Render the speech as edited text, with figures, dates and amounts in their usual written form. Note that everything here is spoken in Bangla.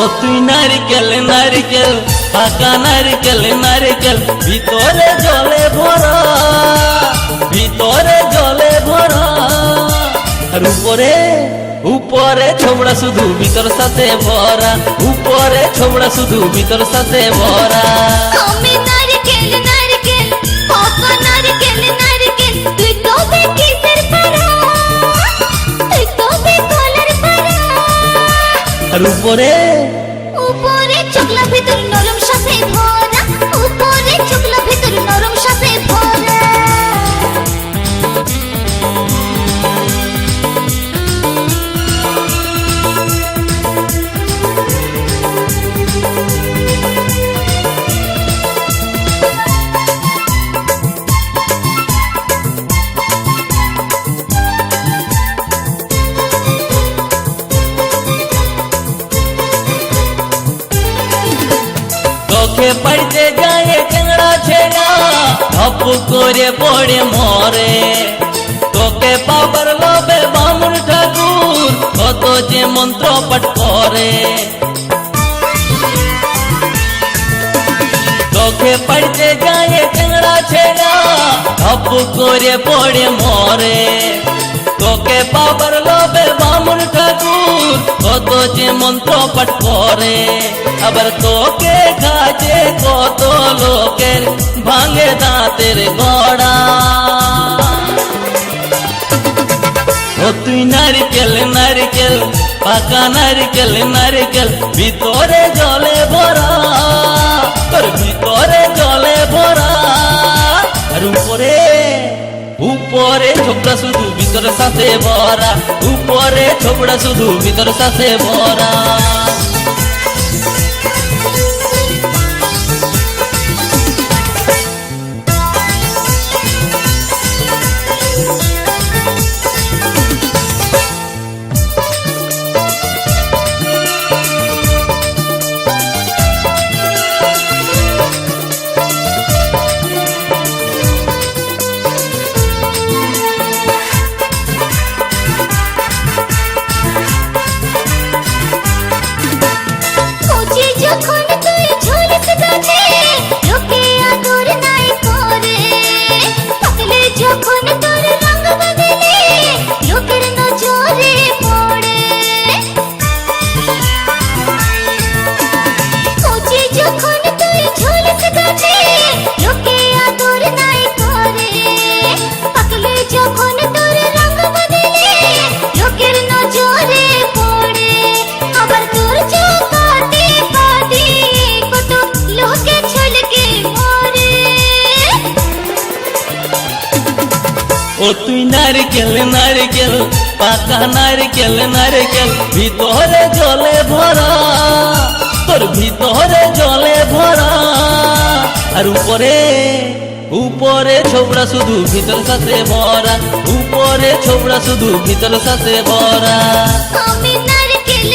ও তুই নারকেল নারকেল পাকা নারকেল নারকেল ভিতরে জলে ভরা, ভিতরে জলে ভরা। আর উপরে উপরে ছোবড়া শুধু ভিতর সাথে ভরা, উপরে ছোবড়া শুধু ভিতর সাথে ভরা। আমি নারকেল নারকেল পাকা নারকেল নারকেল তুই তো কিসের পারা, তুই তো কলার পারা। আর উপরে উপরে চোখলা ভিতর নরম সাথে ভরা, উপরে চোখলা ভিতর নরম সাথে ভরা। তোকে পড়তে যায় টেংরা ছেড়া ধপ করে পড়ে মরে। তোকে পাবার লোভে বামুন ঠাকুর কত যে মন্ত্র পাঠ করে। তোকে পড়তে যায় টেংরা ছেড়া ধপ করে পড়ে মরে। তোকে পাবার লোভে বামুন ঠাকুর কত যে মন্ত্র পাঠ করে। আবার তোকে কাজে কত লোকের ভাঙে দাঁতের গড়া। ও তুই নারকেল নারকেল পাকা নারকেল নারকেল ভিতরে জলে ভরা, তোর ভিতরে জলে ভরা। আর উপরে উপরে ছোবড়া শুধু ভিতর সাথে ভরা, উপরে ছোবড়া শুধু ভিতর সাথে ভরা। যখন তুই ঝুলিস গাছে লোকে আদর নাই করে, পাকলে যখন তোর রঙ বদলে লোকের নজরে পড়ে। কচি যখন তুই ঝুলিস গাছে লোকে আদর নাই করে, পাকলে যখন তোর রঙ বদলে লোকের নজরে পড়ে। আবার তোর চোখাতে কত লোকে ছলকে মরে। ও তুই নারকেল নারকেল পাকা নারকেল নারকেল ভিতরে জলে ভরা, তোর ভিতরে জলে ভরা। আর উপরে উপরে ছোবড়া শুধু ভিতর সাথে ভরা, উপরে ছোবড়া শুধু ভিতর সাথে ভরা। আমি নারকেল